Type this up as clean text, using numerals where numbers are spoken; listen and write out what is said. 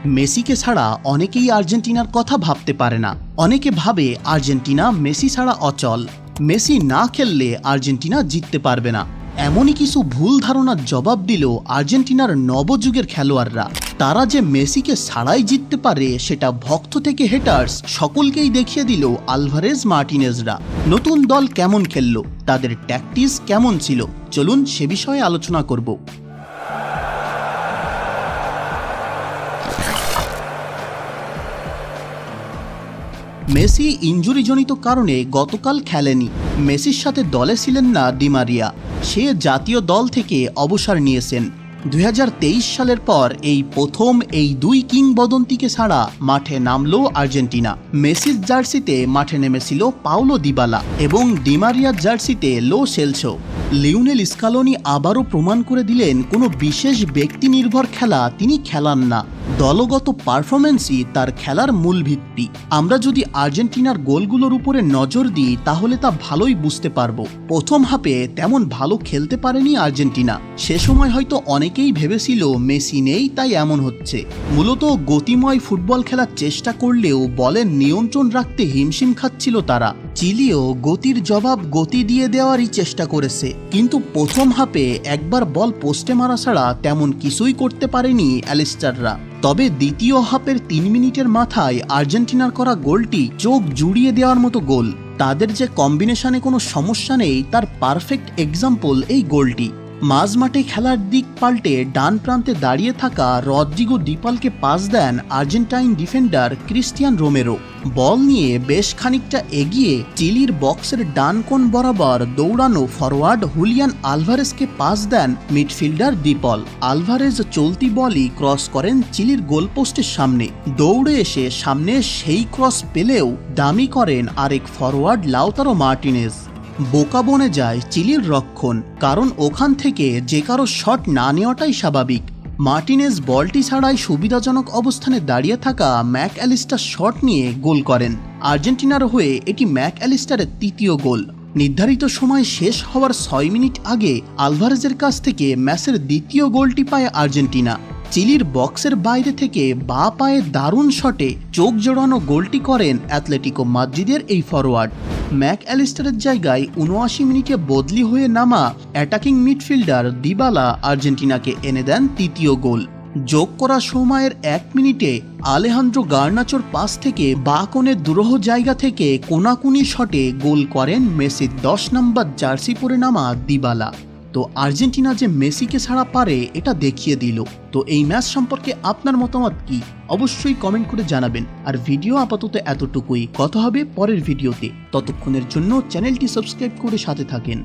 মেসিকে ছাড়া অনেকেই আর্জেন্টিনার কথা ভাবতে পারে না। অনেকে ভাবে আর্জেন্টিনা মেসি ছাড়া অচল, মেসি না খেললে আর্জেন্টিনা জিততে পারবে না। এমনই কিছু ভুল ধারণার জবাব দিল আর্জেন্টিনার নবযুগের খেলোয়াড়রা। তারা যে মেসিকে ছাড়াই জিততে পারে সেটা ভক্ত থেকে হেটার্স সকলকেই দেখিয়ে দিল আলভারেজ মার্টিনেজরা। নতুন দল কেমন খেলল, তাদের ট্যাকটিক্স কেমন ছিল, চলুন সে বিষয়ে আলোচনা করব। মেসি ইনজুরিজনিত কারণে গতকাল খেলেনি। মেসির সাথে দলে ছিলেন না ডি মারিয়া, সে জাতীয় দল থেকে অবসর নিয়েছেন। 2023 সালের পর এই প্রথম এই দুই কিংবদন্তিকে ছাড়া মাঠে নামলো আর্জেন্টিনা। মেসির জার্সিতে মাঠে নেমেছিল পাওলো দিবালা এবং ডি মারিয়ার জার্সিতে লো সেলসো। লিওনেল স্কালোনি আবারও প্রমাণ করে দিলেন কোনো বিশেষ ব্যক্তি নির্ভর খেলা তিনি খেলান না, দলগত পারফরমেন্সই তার খেলার মূল ভিত্তি। আমরা যদি আর্জেন্টিনার গোলগুলোর উপরে নজর দিই তাহলে তা ভালোই বুঝতে পারবো। প্রথম হাফে তেমন ভালো খেলতে পারেনি আর্জেন্টিনা। সে সময় হয়তো অনেকেই ভেবেছিল মেসি নেই তাই এমন হচ্ছে। মূলত গতিময় ফুটবল খেলার চেষ্টা করলেও বলের নিয়ন্ত্রণ রাখতে হিমশিম খাচ্ছিল তারা। চিলিও গতির জবাব গতি দিয়ে দেওয়ারই চেষ্টা করেছে, কিন্তু প্রথম হাফে একবার বল পোস্টে মারা ছাড়া তেমন কিছুই করতে পারেনি অ্যালিস্টাররা। তবে দ্বিতীয় হাফের 3 মিনিটের মাথায় আর্জেন্টিনার করা গোলটি চোখ জুড়িয়ে দেওয়ার মতো গোল। তাদের যে কম্বিনেশনে কোনো সমস্যা নেই তার পারফেক্ট এক্সাম্পল এই গোলটি। মাঝমাঠে খেলার দিক পাল্টে ডান প্রান্তে দাঁড়িয়ে থাকা রদ্রিগো ডিপালকে পাস দেন আর্জেন্টাইন ডিফেন্ডার ক্রিস্টিয়ান রোমেরো। বল নিয়ে বেশ খানিকটা এগিয়ে চিলির বক্সের ডান কোণ বরাবর দৌড়ানো ফরওয়ার্ড হুলিয়ান আলভারেজকে পাস দেন মিডফিল্ডার ডিপল। আলভারেজ চলতি বলই ক্রস করেন চিলির গোলপোস্টের সামনে। দৌড়ে এসে সামনে সেই ক্রস পেলেও দামি করেন আরেক ফরওয়ার্ড লাউতারো মার্টিনেজ। বোকা বনে যায় চিলির রক্ষণ, কারণ ওখান থেকে যে কারো শট না নেওয়াটাই স্বাভাবিক। মার্টিনেজ বলটি ছাড়াই সুবিধাজনক অবস্থানে দাঁড়িয়ে থাকা ম্যাক অ্যালিস্টার শট নিয়ে গোল করেন। আর্জেন্টিনার হয়ে এটি ম্যাক অ্যালিস্টারের তৃতীয় গোল। নির্ধারিত সময় শেষ হওয়ার 6 মিনিট আগে আলভারেজের কাছ থেকে ম্যাচের দ্বিতীয় গোলটি পায় আর্জেন্টিনা। চিলির বক্সের বাইরে থেকে বাঁ পায়ে দারুণ শটে চোখ জোড়ানো গোলটি করেন অ্যাথলেটিকো মাদ্রিদের এই ফরওয়ার্ড। ম্যাক অ্যালিস্টারের জায়গায় 79 মিনিটে বদলি হয়ে নামা অ্যাটাকিং মিডফিল্ডার দিবালা আর্জেন্টিনাকে এনে দেন তৃতীয় গোল। যোগ করা সময়ের 1 মিনিটে আলেহান্দ্রো গার্নাচোর পাস থেকে বাঁ কোণের দুরূহ জায়গা থেকে কোনাকুনি শটে গোল করেন মেসির 10 নম্বর জার্সি পরে নামা দিবালা। তো আর্জেন্টিনা যে মেসিকে ছাড়া পারে এটা দেখিয়ে দিল। তো এই ম্যাচ সম্পর্কে আপনার মতামত কি অবশ্যই কমেন্ট করে জানাবেন। আর ভিডিও আপাতত এতটুকুই, কথা হবে পরের ভিডিওতে। ততক্ষণের জন্য চ্যানেলটি সাবস্ক্রাইব করে সাথে থাকেন।